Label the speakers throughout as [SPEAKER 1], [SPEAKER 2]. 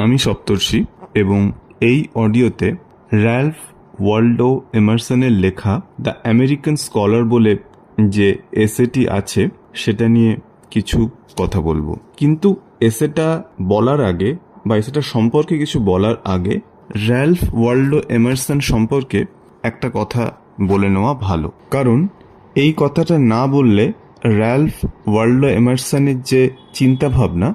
[SPEAKER 1] আমি সপ্তর্ষি এবং এই অডিওতে র্যালফ ওয়ালডো এমারসনের লেখা দ্য আমেরিকান স্কলার বলে যে এসেটি আছে সেটা নিয়ে কিছু কথা বলবো। কিন্তু এসেটা বলার আগে বা এসেটা সম্পর্কে কিছু বলার আগে র্যালফ ওয়ালডো এমারসন সম্পর্কে একটা কথা বলে নেওয়া ভালো, কারণ এই কথাটা না বললে র্যালফ ওয়ালডো এমারসনের যে চিন্তাভাবনা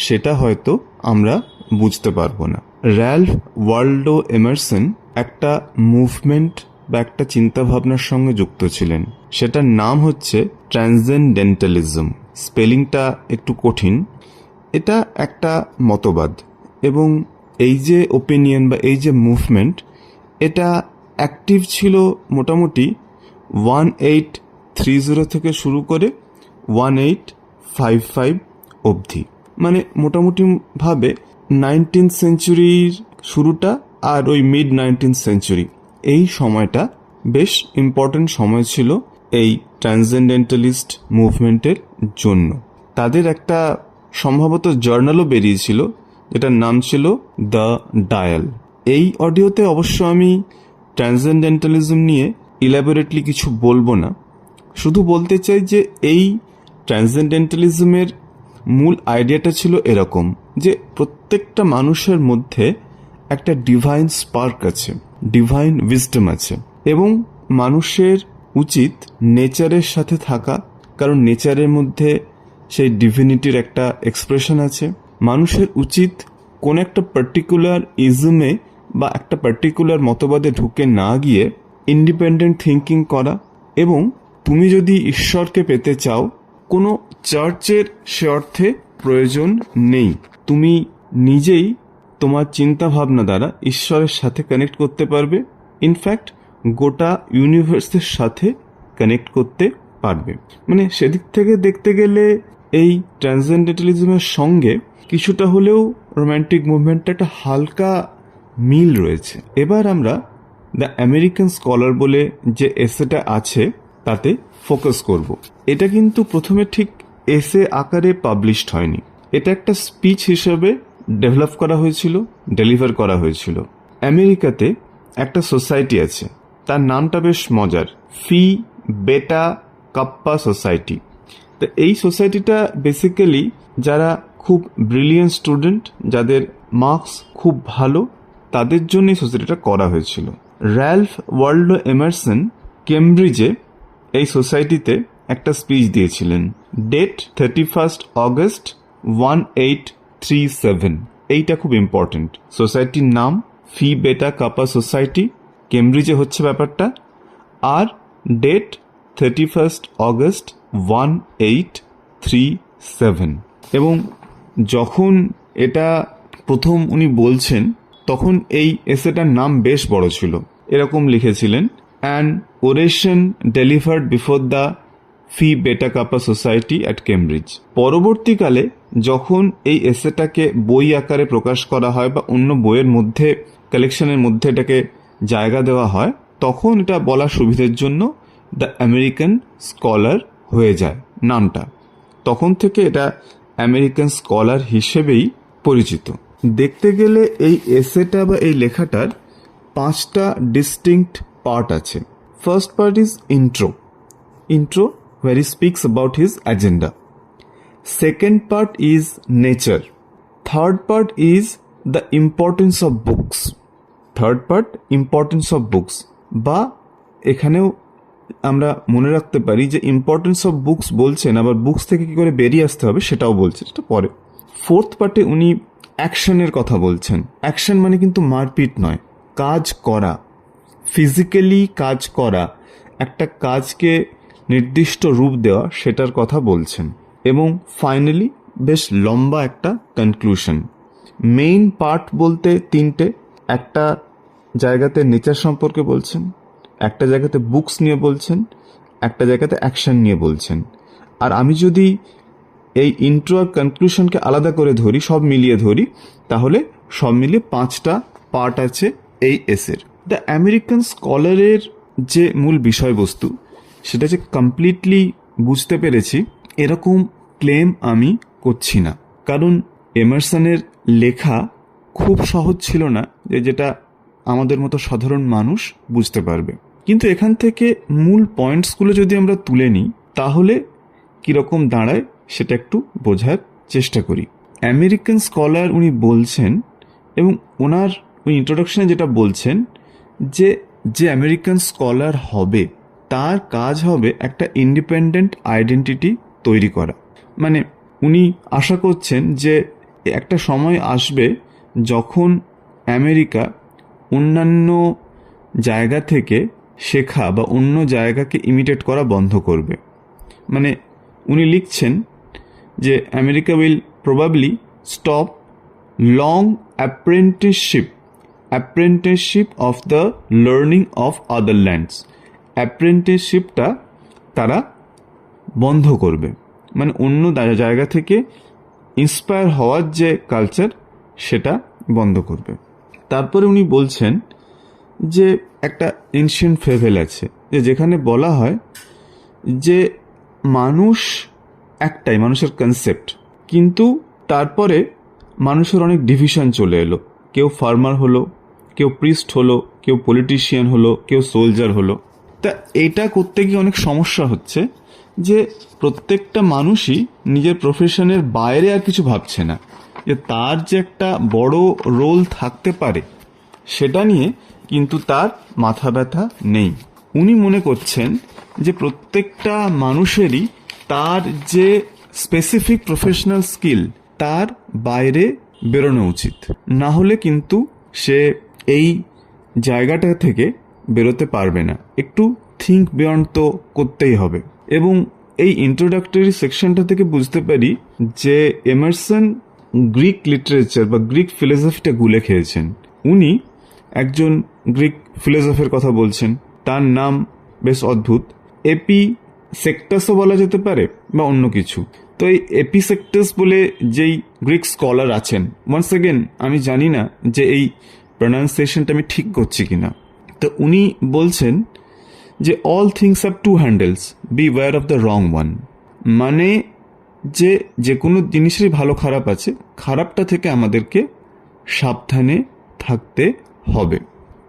[SPEAKER 1] সেটা হয়তো আমরা বুঝতে পারবো না। র্যালফ ওয়ালডো এমারসন একটা মুভমেন্ট বা একটা চিন্তাভাবনার সঙ্গে যুক্ত ছিলেন, সেটার নাম হচ্ছে ট্রান্সেন্ডেন্টালিজম। স্পেলিংটা একটু কঠিন। এটা একটা মতবাদ এবং এই যে ওপিনিয়ন বা এই যে মুভমেন্ট, এটা অ্যাক্টিভ ছিল মোটামুটি 1830 থেকে শুরু করে 1855 অবধি, মানে মোটামুটিভাবে 19th সেঞ্চুরির শুরুটা আর ওই মিড 19th সেঞ্চুরি, এই সময়টা বেশ ইম্পর্টেন্ট সময় ছিল এই ট্রান্সেন্ডেন্টালিস্ট মুভমেন্টের জন্য। তাদের একটা সম্ভবত জার্নালও বেরিয়েছিল যেটার নাম ছিল দ্য ডায়াল। এই অডিওতে অবশ্য আমি ট্রান্সেন্ডেন্টালিজম নিয়ে ইলাবোরেটলি কিছু বলবো না, শুধু বলতে চাই যে এই ট্রান্সেন্ডেন্টালিজমের মূল আইডিয়াটা ছিল এরকম যে প্রত্যেকটা মানুষের মধ্যে একটা ডিভাইন স্পার্ক আছে, ডিভাইন উইজডম আছে এবং মানুষের উচিত নেচারের সাথে থাকা, কারণ নেচারের মধ্যে সেই ডিভিনিটির একটা এক্সপ্রেশন আছে। মানুষের উচিত কোন একটা পার্টিকুলার ইজমে বা একটা পার্টিকুলার মতবাদে ঢুকে না গিয়ে ইন্ডিপেন্ডেন্ট থিঙ্কিং করা, এবং তুমি যদি ঈশ্বরকে পেতে চাও কোনো চার্চের সে অর্থে প্রয়োজন নেই, তুমি নিজেই তোমার চিন্তা ভাবনা দ্বারা ঈশ্বরের সাথে কানেক্ট করতে পারবে, ইনফ্যাক্ট গোটা ইউনিভার্সের সাথে কানেক্ট করতে পারবে। মানে সেদিক থেকে দেখতে গেলে এই ট্রান্সেন্ডেন্টালিজমের সঙ্গে কিছুটা হলেও রোম্যান্টিক মুভমেন্টটা একটা হালকা মিল রয়েছে। এবার আমরা দ্য আমেরিকান স্কলার বলে যে এসেটা আছে তাতে ফোকাস করব। এটা কিন্তু প্রথমে ঠিক এসে আকারে পাবলিশড হয়নি, এটা একটা স্পিচ হিসেবে ডেভেলপ করা হয়েছিল, ডেলিভার করা হয়েছিল। আমেরিকাতে একটা সোসাইটি আছে, তার নামটা বেশ মজার, ফি বেটা কাপ্পা সোসাইটি। তো এই সোসাইটিটা বেসিক্যালি যারা খুব ব্রিলিয়েন্ট স্টুডেন্ট, যাদের মার্কস খুব ভালো, তাদের জন্য এই সোসাইটিটা করা হয়েছিল। র্যালফ ওয়ালডো এমারসন কেমব্রিজে এই সোসাইটিতে একটা স্পিচ দিয়েছিলেন, ডেট 31 অগস্ট 1837। এইটা খুব ইম্পর্টেন্ট। সোসাইটির নাম ফি বেটা কাপা সোসাইটি, কেমব্রিজে হচ্ছে ব্যাপারটা, আর ডেট 31 অগস্ট 1837। এবং যখন এটা প্রথম উনি বলছেন তখন এই এসেটার নাম বেশ বড় ছিল, এরকম লিখেছিলেন, অ্যান ওরেশন ডেলিভার্ড বিফোর দ্য ফি বেটা কাপা সোসাইটি অ্যাট কেমব্রিজ। পরবর্তীকালে যখন এই এসেটাকে বই আকারে প্রকাশ করা হয় বা অন্য বইয়ের মধ্যে কালেকশনের মধ্যে এটাকে জায়গা দেওয়া হয়, তখন এটা বলার সুবিধের জন্য দ্য আমেরিকান স্কলার হয়ে যায় নামটা। তখন থেকে এটা আমেরিকান স্কলার হিসেবেই পরিচিত। দেখতে গেলে এই এসেটা বা এই লেখাটার 5টা ডিস্টিংক্ট পার্ট আছে। First part is intro where he speaks about his agenda. Second part is nature. Third part is the importance of books. বা এখানেও আমরা মনে রাখতে পারি যে ইম্পর্টেন্স অফ বুকস বলছেন, আবার বুকস থেকে কি করে বেরিয়ে আসতে হবে সেটাও বলছেন, সেটা পরে। ফোর্থ পার্টে উনি অ্যাকশনের কথা বলছেন। অ্যাকশন মানে কিন্তু মারপিট নয়, কাজ করা, ফিজিক্যালি কাজ করা, একটা কাজকে নির্দিষ্ট রূপ দেওয়া, সেটার কথা বলছেন। এবং ফাইনালি বেশ লম্বা একটা কনক্লুশন। মেইন পার্ট বলতে 3টে, একটা জায়গাতে নেচার সম্পর্কে বলছেন, একটা জায়গাতে বুকস নিয়ে বলছেন, একটা জায়গাতে অ্যাকশন নিয়ে বলছেন। আর আমি যদি এই ইন্ট্রো আর কনক্লুশনকে আলাদা করে ধরি, সব মিলিয়ে ধরি, তাহলে সব মিলিয়ে 5টা পার্ট আছে এই এসের। দ্য আমেরিকান স্কলারের যে মূল বিষয়বস্তু সেটা যে কমপ্লিটলি বুঝতে পেরেছি এরকম ক্লেম আমি করছি না, কারণ এমারসনের লেখা খুব সহজ ছিল না, যেটা আমাদের মতো সাধারণ মানুষ বুঝতে পারবে। কিন্তু এখান থেকে মূল পয়েন্টসগুলো যদি আমরা তুলে নিই তাহলে কীরকম দাঁড়ায় সেটা একটু বোঝার চেষ্টা করি। আমেরিকান স্কলার উনি বলছেন, এবং ওনার ওই ইন্ট্রোডাকশনে যেটা বলছেন, যে আমেরিকান স্কলার হবে তার কাজ হবে একটা ইন্ডিপেন্ডেন্ট আইডেন্টিটি তৈরি করা। মানে উনি আশা করছেন যে একটা সময় আসবে যখন আমেরিকা অন্যান্য জায়গা থেকে শেখা বা অন্য জায়গাকে ইমিটেট করা বন্ধ করবে। মানে উনি লিখছেন যে America will probably stop long apprenticeship of the learning of other lands. অ্যাপ্রেন্টিসশিপটা তারা বন্ধ করবে, মানে অন্য জায়গা থেকে ইন্সপায়ার হওয়ার যে কালচার সেটা বন্ধ করবে। তারপরে উনি বলছেন যে একটা এনশিয়েন্ট ফেভেল আছে, যেখানে বলা হয় যে মানুষ একটাই, মানুষের কনসেপ্ট, কিন্তু তারপরে মানুষের অনেক ডিভিশন চলে এলো। কেউ ফার্মার হলো, কেউ প্রিস্ট হলো, কেউ পলিটিশিয়ান হলো, কেউ সোলজার হলো। তা এটা করতে গিয়ে অনেক সমস্যা হচ্ছে যে প্রত্যেকটা মানুষই নিজের প্রফেশনের বাইরে আর কিছু ভাবছে না, যে তার যে একটা বড় রোল থাকতে পারে সেটা নিয়ে কিন্তু তার মাথা ব্যথা নেই। উনি মনে করছেন যে প্রত্যেকটা মানুষেরই তার যে স্পেসিফিক প্রফেশনাল স্কিল তার বাইরে বেরোনো উচিত, না হলে কিন্তু সে এই জায়গাটা থেকে বেরোতে পারবে না। একটু থিঙ্ক বিয়ন্ড তো করতেই হবে। এবং এই ইন্ট্রোডাক্টরি সেকশনটা থেকে বুঝতে পারি যে এমারসন গ্রিক লিটারেচার বা গ্রিক ফিলোসফিটা গুলে খেয়েছেন। উনি একজন গ্রিক ফিলোসফের কথা বলছেন, তার নাম বেশ অদ্ভুত, এপিসেক্টাসও বলা যেতে পারে বা অন্য কিছু। তো এই এপিসেক্টাস বলে যেই গ্রিক স্কলার আছেন, ওয়ান্স অ্যাগেন আমি জানি না যে এই প্রনাউন্সিয়েশনটা আমি ঠিক করছি কিনা। তো উনি বলছেন যে all things have to handles, beware of the wrong one. মানে যে কোনো জিনিসেরই ভালো খারাপ আছে, খারাপটা থেকে আমাদেরকে সাবধানে থাকতে হবে।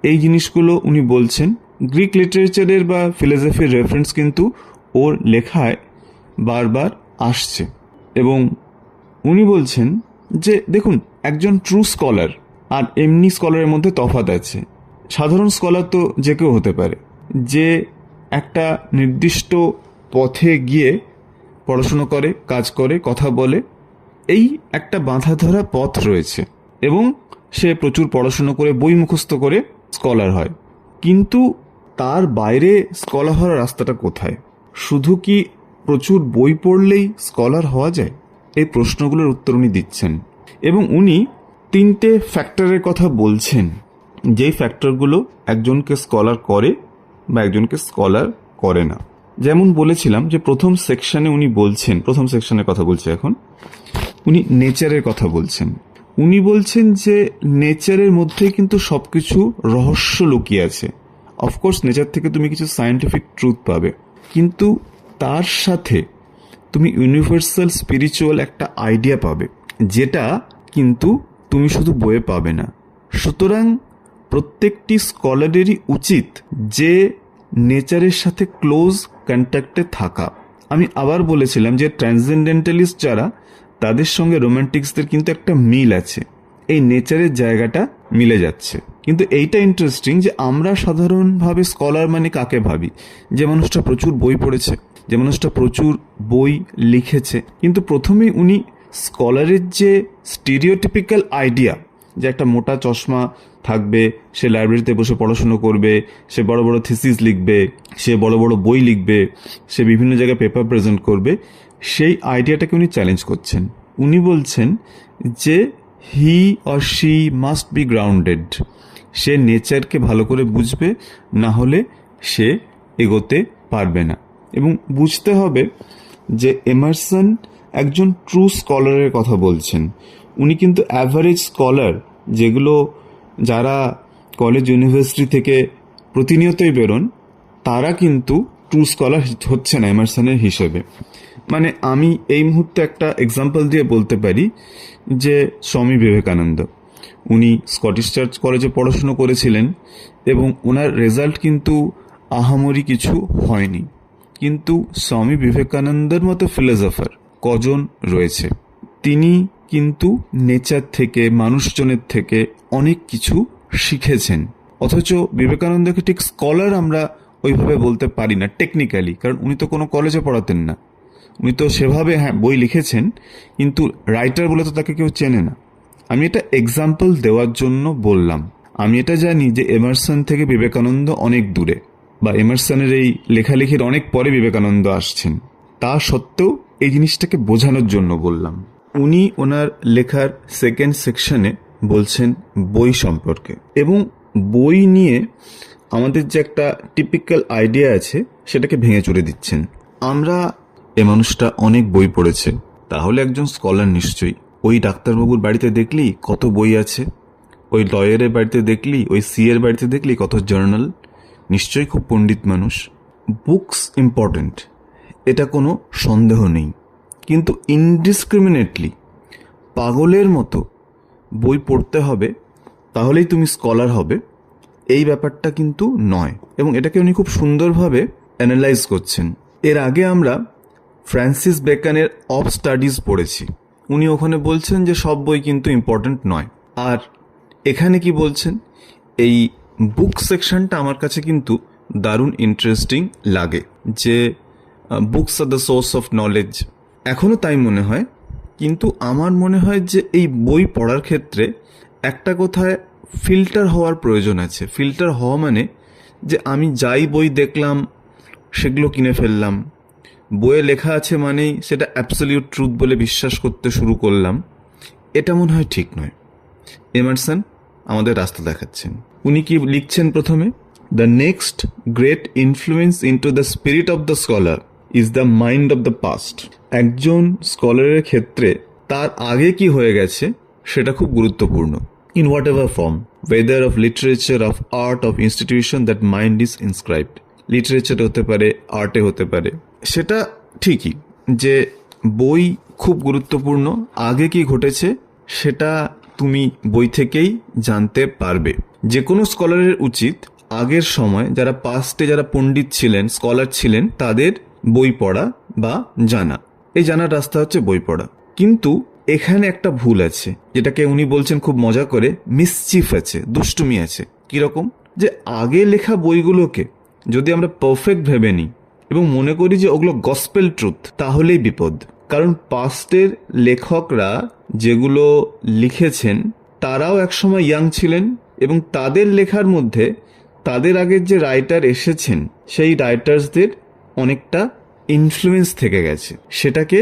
[SPEAKER 1] এই জিনিসগুলো উনি বলছেন। গ্রিক লিটারেচারের বা ফিলোসফির রেফারেন্স কিন্তু ওর লেখায় বারবার আসছে। এবং উনি বলছেন যে দেখুন, একজন ট্রু স্কলার আর এমনি স্কলারের মধ্যে তফাৎ আছে। সাধারণ স্কলার তো যে কেউ হতে পারে, যে একটা নির্দিষ্ট পথে গিয়ে পড়াশুনো করে, কাজ করে, কথা বলে, এই একটা বাঁধা ধরা পথ রয়েছে, এবং সে প্রচুর পড়াশুনো করে বই মুখস্থ করে স্কলার হয়। কিন্তু তার বাইরে স্কলার হওয়ার রাস্তাটা কোথায়? শুধু কি প্রচুর বই পড়লেই স্কলার হওয়া যায়? এই প্রশ্নগুলোর উত্তর উনি দিচ্ছেন, এবং উনি 3টে ফ্যাক্টরের কথা বলছেন, যেই ফ্যাক্টরগুলো একজনকে স্কলার করে বা একজনকে স্কলার করে না। যেমন বলেছিলাম যে প্রথম সেকশনে উনি বলছেন, প্রথম সেকশনের কথা বলছে এখন, উনি নেচারের কথা বলছেন। উনি বলছেন যে নেচারের মধ্যে কিন্তু সবকিছু রহস্য লুকিয়ে আছে। অফকোর্স নেচার থেকে তুমি কিছু সায়েন্টিফিক ট্রুথ পাবে, কিন্তু তার সাথে তুমি ইউনিভার্সাল স্পিরিচুয়াল একটা আইডিয়া পাবে, যেটা কিন্তু তুমি শুধু বইয়ে পাবে না। সুতরাং প্রত্যেকটি স্কলারেরই উচিত যে নেচারের সাথে ক্লোজ কন্ট্যাক্টে থাকা। আমি আবার বলেছিলাম যে ট্রান্সেন্ডেন্টালিস্ট যারা, তাদের সঙ্গে রোম্যান্টিক্সদের কিন্তু একটা মিল আছে, এই নেচারের জায়গাটা মিলে যাচ্ছে। কিন্তু এইটা ইন্টারেস্টিং যে আমরা সাধারণভাবে স্কলার মানে কাকে ভাবি? যে মানুষটা প্রচুর বই পড়েছে, যে মানুষটা প্রচুর বই লিখেছে। কিন্তু প্রথমেই উনি স্কলারের যে স্টিরিওটিপিক্যাল আইডিয়া, যে একটা মোটা চশমা থাকবে, সে লাইব্রেরিতে বসে পড়াশুনো করবে, সে বড় বড় থিসিস লিখবে, সে বড় বড় বই লিখবে, সে বিভিন্ন জায়গায় পেপার প্রেজেন্ট করবে, সেই আইডিয়াটাকে উনি চ্যালেঞ্জ করছেন। উনি বলছেন যে he or she must be grounded. সে নেচারকে ভালো করে বুঝবে, না হলে সে এগোতে পারবে না। এবং বুঝতে হবে যে এমারসন একজন ট্রু স্কলারের কথা বলছেন। উনি কিন্তু অ্যাভারেজ স্কলার, যেগুলো যারা কলেজ ইউনিভার্সিটি থেকে প্রতিনিয়তই বেরোন, তারা কিন্তু ট্রু স্কলার হচ্ছে না এমারসনের হিসেবে। মানে আমি এই মুহূর্তে একটা এক্সাম্পল দিয়ে বলতে পারি যে স্বামী বিবেকানন্দ, উনি স্কটিশ চার্চ কলেজে পড়াশুনো করেছিলেন এবং ওনার রেজাল্ট কিন্তু আহামরি কিছু হয়নি। কিন্তু স্বামী বিবেকানন্দের মতো ফিলোসফার কজন রয়েছে? তিনি কিন্তু নেচার থেকে, মানুষজনের থেকে অনেক কিছু শিখেছেন। অথচ বিবেকানন্দকে ঠিক স্কলার আমরা ওইভাবে বলতে পারি না টেকনিক্যালি, কারণ উনি তো কোনো কলেজে পড়াতেন না। উনি তো সেভাবে বই লিখেছেন, কিন্তু রাইটার বলে তো তাকে কেউ চেনে না। আমি এটা এক্সাম্পল দেওয়ার জন্য বললাম। আমি এটা জানি যে এমারসন থেকে বিবেকানন্দ অনেক দূরে, বা এমারসনের এই লেখালেখির অনেক পরে বিবেকানন্দ আসছেন। তা সত্ত্বেও এই জিনিসটাকে বোঝানোর জন্য বললাম। উনি ওনার লেখার সেকেন্ড সেকশনে বলছেন বই সম্পর্কে, এবং বই নিয়ে আমাদের যে একটা টিপিক্যাল আইডিয়া আছে সেটাকে ভেঙে চুরে দিচ্ছেন। আমরা, এ মানুষটা অনেক বই পড়েছে, তাহলে একজন স্কলার নিশ্চয়ই। ওই ডাক্তারবাবুর বাড়িতে দেখলি কত বই আছে, ওই লয়ারের বাড়িতে দেখলি, ওই সিএর বাড়িতে দেখলি কত জার্নাল, নিশ্চয়ই খুব পণ্ডিত মানুষ। বুকস ইম্পর্ট্যান্ট, এটা কোনো সন্দেহ নেই, কিন্তু ইনডিসক্রিমিনেটলি পাগলের মতো বই পড়তে হবে তাহলেই তুমি স্কলার হবে, এই ব্যাপারটা কিন্তু নয়। এবং এটাকে উনি খুব সুন্দরভাবে অ্যানালাইজ করছেন। এর আগে আমরা ফ্রান্সিস বেকনের অফ স্টাডিজ পড়েছি। উনি ওখানে বলছেন যে সব বই কিন্তু ইম্পর্ট্যান্ট নয়। আর এখানে কি বলছেন, এই বুক সেকশনটা আমার কাছে কিন্তু দারুণ ইন্টারেস্টিং লাগে, যে books are the source of knowledge. এখনও তাই মনে হয়, কিন্তু আমার মনে হয় যে এই বই পড়ার ক্ষেত্রে একটা কোথায় ফিল্টার হওয়ার প্রয়োজন আছে। ফিল্টার হওয়া মানে যে আমি যাই বই দেখলাম সেগুলো কিনে ফেললাম, বইয়ে লেখা আছে মানেই সেটা অ্যাবসলিউট ট্রুথ বলে বিশ্বাস করতে শুরু করলাম, এটা মনে হয় ঠিক নয়। এমারসন আমাদের রাস্তা দেখাচ্ছেন। উনি কি লিখছেন প্রথমে? The next great influence into the spirit of the scholar is the mind of the past. একজন স্কলারের ক্ষেত্রে তার আগে কি হয়ে গেছে সেটা খুব গুরুত্বপূর্ণ। In what ever form, weather of literature, of art, of institution, that mind is inscribed. Literature হতে পারে, আর্টে হতে পারে, সেটা ঠিকই যে বই খুব গুরুত্বপূর্ণ। আগে কি ঘটেছে সেটা তুমি বই থেকেই জানতে পারবে। যে কোনো স্কলারের উচিত আগের সময় যারা পাস্টে যারা পণ্ডিত ছিলেন, স্কলার ছিলেন, তাদের বই পড়া বা জানা। এই জানার রাস্তা হচ্ছে বই পড়া। কিন্তু এখানে একটা ভুল আছে, যেটাকে উনি বলছেন খুব মজা করে, মিসচিফ আছে, দুষ্টুমি আছে। কিরকম? যে আগে লেখা বইগুলোকে যদি আমরা পারফেক্ট ভেবে নিই এবং মনে করি যে ওগুলো গসপেল ট্রুথ, তাহলেই বিপদ। কারণ পাস্টের লেখকরা যেগুলো লিখেছেন তারাও একসময় ইয়াং ছিলেন, এবং তাদের লেখার মধ্যে তাদের আগের যে রাইটার এসেছেন সেই রাইটার্সদের অনেকটা ইনফ্লুয়েন্স থেকে গেছে। সেটাকে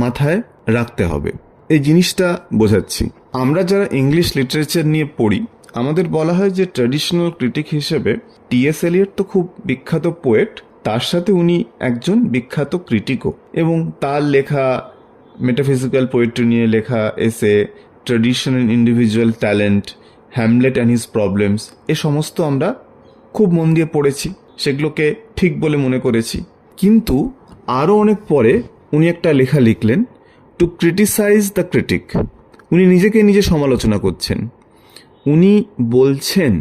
[SPEAKER 1] মাথায় রাখতে হবে। এই জিনিসটা বোঝাচ্ছি। আমরা যারা ইংলিশ লিটারেচার নিয়ে পড়ি, আমাদের বলা হয় যে ট্র্যাডিশনাল ক্রিটিক হিসেবে টি.এস. এলিয়ট তো খুব বিখ্যাত পোয়েট, তার সাথে উনি একজন বিখ্যাত ক্রিটিকও, এবং তার লেখা মেটাফিজিক্যাল পোয়েট্রি নিয়ে লেখা essay, tradition and individual talent, Hamlet and his problems, এ সমস্ত আমরা খুব মন দিয়ে পড়েছি, সেগুলোকে ঠিক বলে মনে করেছি। কিন্তু আরও অনেক পরে উনি একটা লেখা লিখলেন, টু ক্রিটিসাইজ দ্য ক্রিটিক। উনি নিজেকে নিজে সমালোচনা করছেন। উনি বলছেন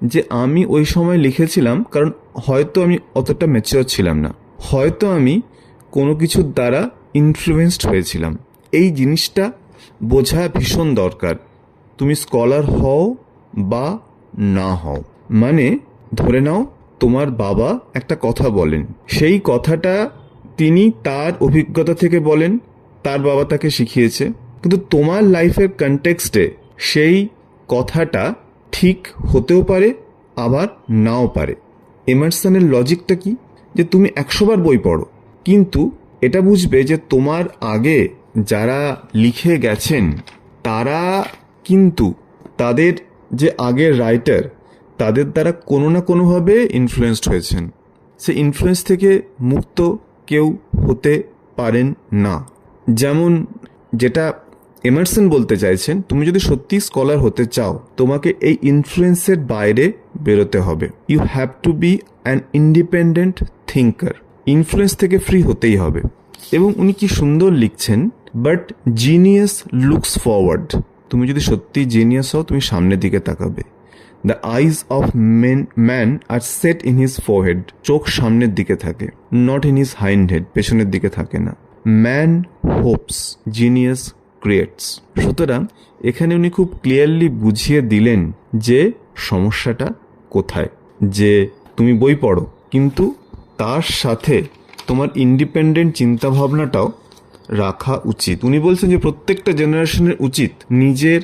[SPEAKER 1] যে আমি ওই সময় লিখেছিলাম কারণ হয়তো আমি অতটা ম্যাচিওর ছিলাম না, হয়তো আমি কোনো কিছুর দ্বারা ইনফ্লুয়েন্সড হয়েছিলাম। এই জিনিসটা বোঝা ভীষণ দরকার। তুমি স্কলার হও বা না হও, মানে ধরে নাও তোমার বাবা একটা কথা বলেন, সেই কথাটা তিনি তার অভিজ্ঞতা থেকে বলেন, তার বাবা তাকে শিখিয়েছে, কিন্তু তোমার লাইফের কনটেক্সটে সেই কথাটা ঠিক হতেও পারে আবার নাও পারে। এমারসনের লজিকটা কি? যে তুমি 100 বার বই পড়ো, কিন্তু এটা বুঝবে যে তোমার আগে যারা লিখে গেছেন তারা কিন্তু তাদের যে আগের রাইটার তাদের দ্বারা কোনো না কোনোভাবে ইনফ্লুয়েসড হয়েছেন। সে ইনফ্লুয়েন্স থেকে মুক্ত কেউ হতে পারেন না। যেমন যেটা এমারসন বলতে চাইছেন, তুমি যদি সত্যি স্কলার হতে চাও তোমাকে এই ইনফ্লুয়েন্সের বাইরে বেরোতে হবে। You have to be an independent thinker. Influence থেকে ফ্রি হতেই হবে। এবং উনি কি সুন্দর লিখছেন, বাট জিনিয়াস লুকস ফরওয়ার্ড। তুমি যদি সত্যি জিনিয়াস হও তুমি সামনের দিকে তাকাবে। The eyes of man are set in his forehead, চোখ সামনের দিকে থাকে, not in his hind head, পেছনের দিকে থাকে না। Man hopes, genius creates. সুতরাং এখানে উনি খুব ক্লিয়ারলি বুঝিয়ে দিলেন যে সমস্যাটা কোথায়, যে তুমি বই পড়ো কিন্তু তার সাথে তোমার ইন্ডিপেন্ডেন্ট চিন্তাভাবনাটাও রাখা উচিত। উনি বলছেন যে প্রত্যেকটা জেনারেশনের উচিত নিজের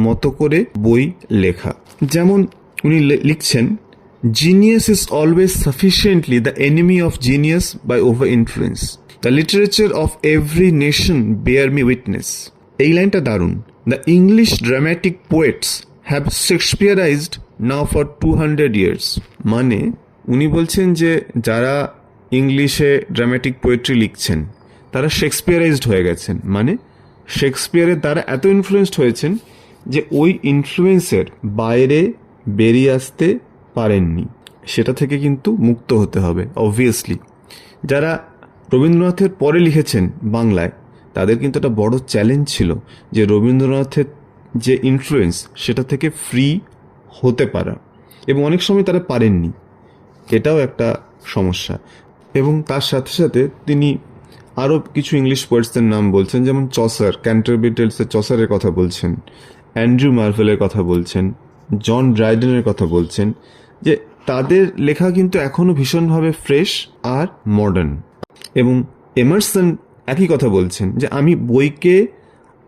[SPEAKER 1] মতো করে বই লেখা। যেমন উনি লিখছেন, genius is always sufficiently the enemy of genius by over influence, the literature of every nation bear me witness. এই লাইনটা দারুণ। The English dramatic poets have Shakespearized now for 200 years। মানে উনি বলছেন যে যারা ইংলিশে ড্রামাটিক পোয়েট্রি লিখছেন তারা শেক্সপিয়ারাইজড হয়ে গেছেন, মানে শেক্সপিয়ারের দ্বারা এত ইনফ্লুয়েসড হয়েছেন যে ওই ইনফ্লুয়েন্সের বাইরে বেরিয়ে আসতে পারেননি। সেটা থেকে কিন্তু মুক্ত হতে হবে অবভিয়াসলি। যারা রবীন্দ্রনাথের পরে লিখেছেন বাংলায় তাদের কিন্তু একটা বড় চ্যালেঞ্জ ছিল যে রবীন্দ্রনাথের যে ইনফ্লুয়েন্স সেটা থেকে ফ্রি হতে পারা, এবং অনেক সময় তারা পারেননি, এটাও একটা সমস্যা। এবং তার সাথে সাথে তিনি আরও কিছু ইংলিশ পোয়েটসদের নাম বলছেন, যেমন চসার, ক্যান্টারবারি টেলসের চসারের কথা বলছেন, অ্যান্ড্রু মার্ভেলের কথা বলছেন, জন ড্রাইডেনের কথা বলছেন, যে তাদের লেখা কিন্তু এখনও ভীষণভাবে ফ্রেশ আর মডার্ন। এবং এমারসন একই কথা বলছেন যে আমি বইকে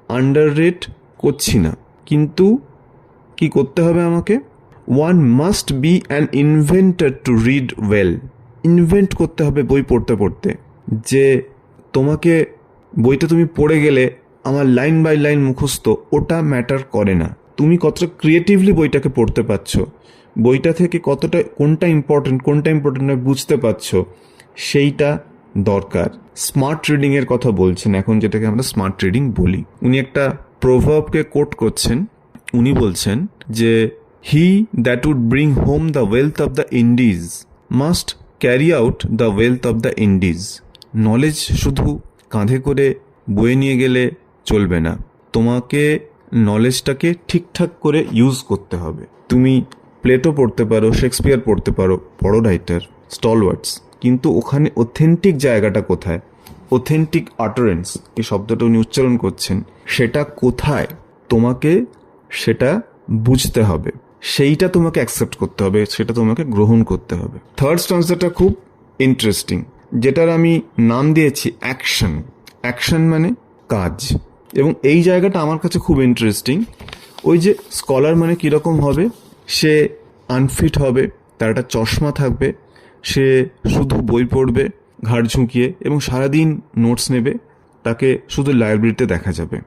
[SPEAKER 1] আন্ডাররেট করছি না, কিন্তু কি করতে হবে আমাকে? One must be an inventor to read well. Invent করতে হবে বই পড়তে পড়তে, যে তোমাকে বইটা তুমি পড়ে গেলে আমার লাইন বাই লাইন মুখস্থ ওটা ম্যাটার করে না, তুমি কতটা ক্রিয়েটিভলি বইটাকে পড়তে পারছো, বইটা থেকে কতটা কোনটা ইম্পর্টেন্ট নয় বুঝতে পারছো, সেইটা দরকার। স্মার্ট রিডিংয়ের কথা বলছেন এখন, যেটাকে আমরা স্মার্ট রিডিং বলি। উনি একটা প্রভাবকে কোট করছেন। উনি বলছেন যে he that would bring home the wealth of the Indies must carry out the wealth of the Indies. Knowledge শুধু কাঁধে করে বয়ে নিয়ে গেলে চলবে না, তোমাকে নলেজটাকে ঠিকঠাক করে ইউজ করতে হবে। তুমি প্লেটো পড়তে পারো, শেক্সপিয়ার পড়তে পারো, বড় রাইটার, স্টলওয়ার্ডস, কিন্তু ওখানে অথেন্টিক জায়গাটা কোথায়, অথেন্টিক আটারেন্স, এই শব্দটা উনি উচ্চারণ করছেন, সেটা কোথায় তোমাকে সেটা বুঝতে হবে, সেইটা তোমাকে অ্যাকসেপ্ট করতে হবে, সেটা তোমাকে গ্রহণ করতে হবে। থার্ড স্ট্যান্সাটা খুব ইন্টারেস্টিং, যেটার আমি নাম দিয়েছি অ্যাকশন। অ্যাকশন মানে কাজ, এবং এই জায়গাটা আমার কাছে খুব ইন্টারেস্টিং। ওই যে স্কলার মানে কীরকম হবে, সে আনফিট হবে, তার একটা চশমা থাকবে, সে শুধু বই পড়বে ঘাড় ঝুঁকিয়ে এবং সারাদিন নোটস নেবে, তাকে শুধু লাইব্রেরিতে দেখা যাবে।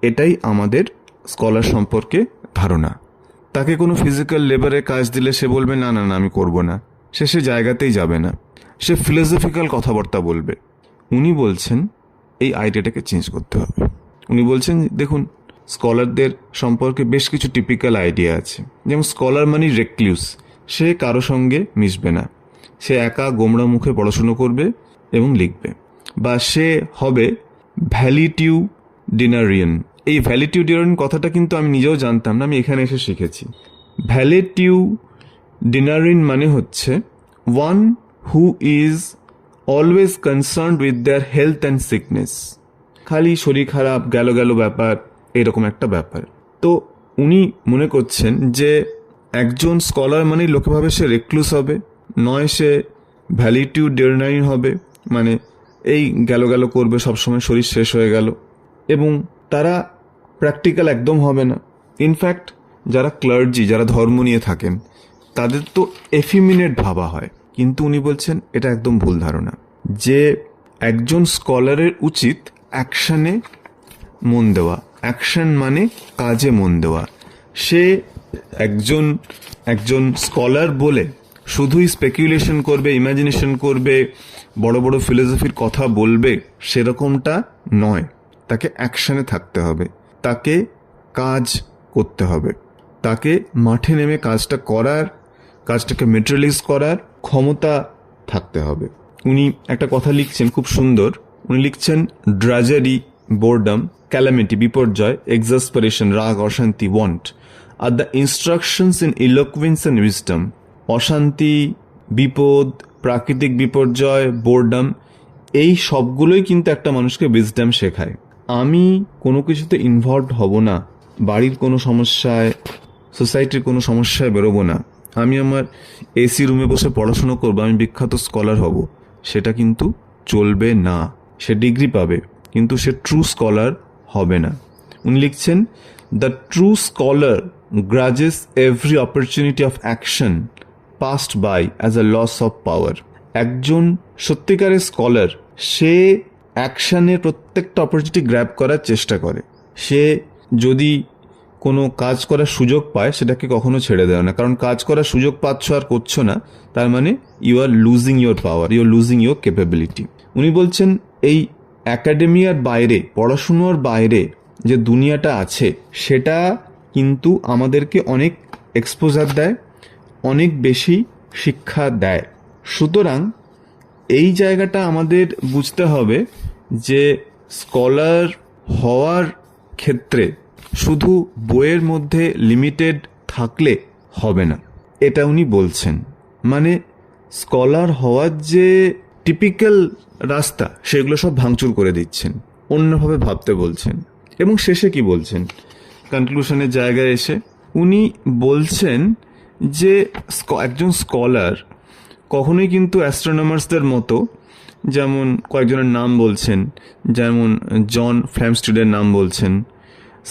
[SPEAKER 1] এটাই আমাদের স্কলার সম্পর্কে ধারণা। তাকে কোনো ফিজিক্যাল লেবারের কাজ দিলে সে বলবে না না না আমি করব না, সে জায়গাতেই যাবে না, সে ফিলোসফিক্যাল কথাবার্তা বলবে। উনি বলছেন এই আইডিয়াটাকে চেঞ্জ করতে হবে। উনি বলছেন দেখুন, স্কলারদের সম্পর্কে বেশ কিছু টিপিক্যাল আইডিয়া আছে, যেমন স্কলার মানে রেক্লিউস, সে কারো সঙ্গে মিশবে না, সে একা গোমড়া মুখে পড়াশুনো করবে এবং লিখবে। বা সে হবে ভ্যালিটিউডিনারিয়ান। এই ভ্যালিটিউডিনারিয়ান কথাটা কিন্তু আমি নিজেও জানতাম না, আমি এখানে এসে শিখেছি। ভ্যালিটিউডিনারিয়ান মানে হচ্ছে one who is always concerned with their health and sickness. খালি শরীর খারাপ গেল ব্যাপার, এরকম একটা ব্যাপার। তো উনি মনে করছেন যে একজন স্কলার মানে লোকে ভাবে সে রেক্লুস হবে, নয় সে ভ্যালিটিউডিনারিয়ান হবে, মানে এই গেল করবে সবসময়, শরীর শেষ হয়ে গেল, এবং তারা প্র্যাকটিক্যাল একদম হবে না। ইনফ্যাক্ট যারা ক্লার্জি, যারা ধর্ম নিয়ে থাকেন, তাদের তো এফিমিনেট ভাবা হয়, কিন্তু উনি বলছেন এটা একদম ভুল ধারণা, যে একজন স্কলারের উচিত অ্যাকশানে মন দেওয়া। অ্যাকশন মানে কাজে মন দেওয়া। সে একজন স্কলার বলে শুধুই স্পেকুলেশন করবে, ইমাজিনেশন করবে, বড় বড় ফিলোসফির কথা বলবে, সেরকমটা নয়। তাকে অ্যাকশানে থাকতে হবে, তাকে কাজ করতে হবে, তাকে মাঠে নেমে কাজটা করার, কাজটাকে মেটেরিয়ালাইজ করার ক্ষমতা থাকতে হবে। উনি একটা কথা লিখছেন খুব সুন্দর, উনি লিখছেন ড্রাজারি boredom, calamity, বিপর্যয়, exasperation, রাগ, অশান্তি, want, are the instructions in eloquence and wisdom. অশান্তি, বিপদ, প্রাকৃতিক বিপর্যয়, boredom, এই সবগুলোই কিন্তু একটা মানুষকে উইজডম শেখায়। আমি কোনো কিছুতে ইনভলভড হব না, বাড়ির কোনো সমস্যায়, সোসাইটির কোনো সমস্যায় বেরোবো না, আমি আমার এসি রুমে বসে পড়াশুনো করবো, আমি বিখ্যাত স্কলার হব, সেটা কিন্তু চলবে না। সে ডিগ্রি পাবে কিন্তু সে ট্রু স্কলার হবে না। উনি লিখছেন, the true scholar grudges every opportunity of action past by as a loss of power. একজন সত্যিকারের স্কলার সে অ্যাকশানের প্রত্যেকটা অপরচুনিটি গ্র্যাব করার চেষ্টা করে। সে যদি কোনো কাজ করার সুযোগ পায় সেটাকে কখনো ছেড়ে দেয় না, কারণ কাজ করার সুযোগ পাচ্ছ আর করছো না, তার মানে you are losing your power, you are losing your capability. উনি বলছেন এই অ্যাকাডেমিয়ার বাইরে, পড়াশুনোর বাইরে যে দুনিয়াটা আছে সেটা কিন্তু আমাদেরকে অনেক এক্সপোজার দেয়, অনেক বেশি শিক্ষা দেয়। সুতরাং এই জায়গাটা আমাদের বুঝতে হবে যে স্কলার হওয়ার ক্ষেত্রে শুধু বইয়ের মধ্যে লিমিটেড থাকলে হবে না, এটা উনি বলছেন। মানে স্কলার হওয়ার যে টিপিক্যাল রাস্তা সেগুলো সব ভাঙচুর করে দিচ্ছেন, অন্যভাবে ভাবতে বলছেন। এবং শেষে কি বলছেন, কনক্লুশনের জায়গায় এসে উনি বলছেন যে একজন স্কলার কখনোই কিন্তু অ্যাস্ট্রোনমার্সদের মতো, যেমন কয়েকজনের নাম বলছেন, যেমন জন ফ্ল্যামস্টিডের নাম বলছেন,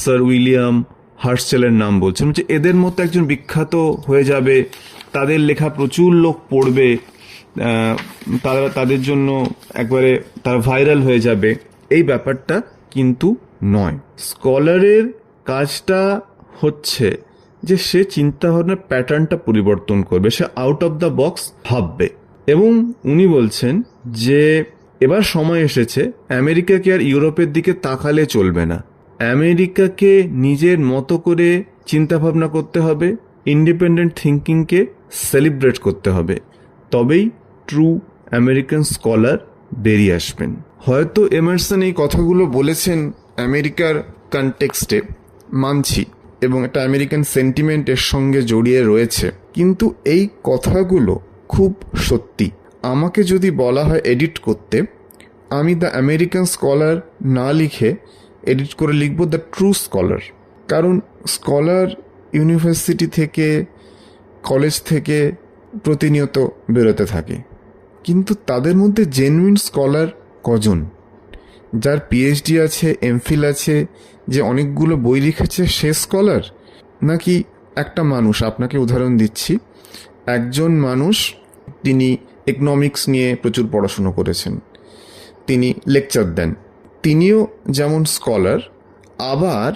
[SPEAKER 1] স্যার উইলিয়াম হার্শচেলের নাম বলছেন, যে এদের মতো একজন বিখ্যাত হয়ে যাবে, তাদের লেখা প্রচুর লোক পড়বে, তাদের জন্য একবারে তারা ভাইরাল হয়ে যাবে, এই ব্যাপারটা কিন্তু নয়। স্কলারের কাজটা হচ্ছে যে সে চিন্তাভাবনার প্যাটার্নটা পরিবর্তন করবে, সে আউট অফ দ্য বক্স ভাববে। এবং উনি বলছেন যে এবার সময় এসেছে আমেরিকাকে আর ইউরোপের দিকে তাকালে চলবে না, আমেরিকাকে নিজের মতো করে চিন্তাভাবনা করতে হবে, ইন্ডিপেন্ডেন্ট থিঙ্কিংকে সেলিব্রেট করতে হবে, তবেই ট্রু আমেরিকান স্কলার বেরিয়ে আসবেন। হয়তো এমারসন এই কথাগুলো বলেছেন আমেরিকার কনটেক্সটে, মানছি, এবং একটা আমেরিকান সেন্টিমেন্টের সঙ্গে জড়িয়ে রয়েছে, কিন্তু এই কথাগুলো খুব সত্যি। আমাকে যদি বলা হয় এডিট করতে, আমি দ্য আমেরিকান স্কলার না লিখে এডিট করে লিখব দ্য ট্রু স্কলার। কারণ স্কলার ইউনিভার্সিটি থেকে, কলেজ থেকে প্রতিনিয়ত বেরোতে থাকে, কিন্তু তাদের মধ্যে জেনুইন স্কলার কজন? যার পিএইচডি আছে, এমফিল আছে, যে অনেকগুলো বই লিখেছে, সে স্কলার? নাকি একটা মানুষ, আপনাকে উদাহরণ দিচ্ছি, একজন মানুষ তিনি ইকোনমিক্স নিয়ে প্রচুর পড়াশুনো করেছেন, তিনি লেকচার দেন, তিনিও যেমন স্কলার। আবার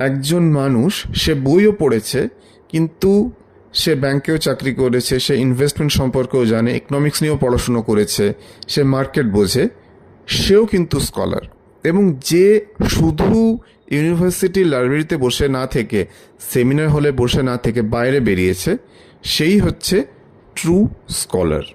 [SPEAKER 1] একজন মানুষ, সে বইও পড়েছে কিন্তু সে ব্যাংকেও চাকরি করেছে, সে ইনভেস্টমেন্ট সম্পর্কেও জানে, ইকোনমিক্স নিয়েও পড়াশুনো করেছে, সে মার্কেট বোঝে, সেও কিন্তু স্কলার। এবং যে শুধু ইউনিভার্সিটির লাইব্রেরিতে বসে না থেকে, সেমিনার হলে বসে না থেকে বাইরে বেরিয়েছে, সেই হচ্ছে ট্রু স্কলার।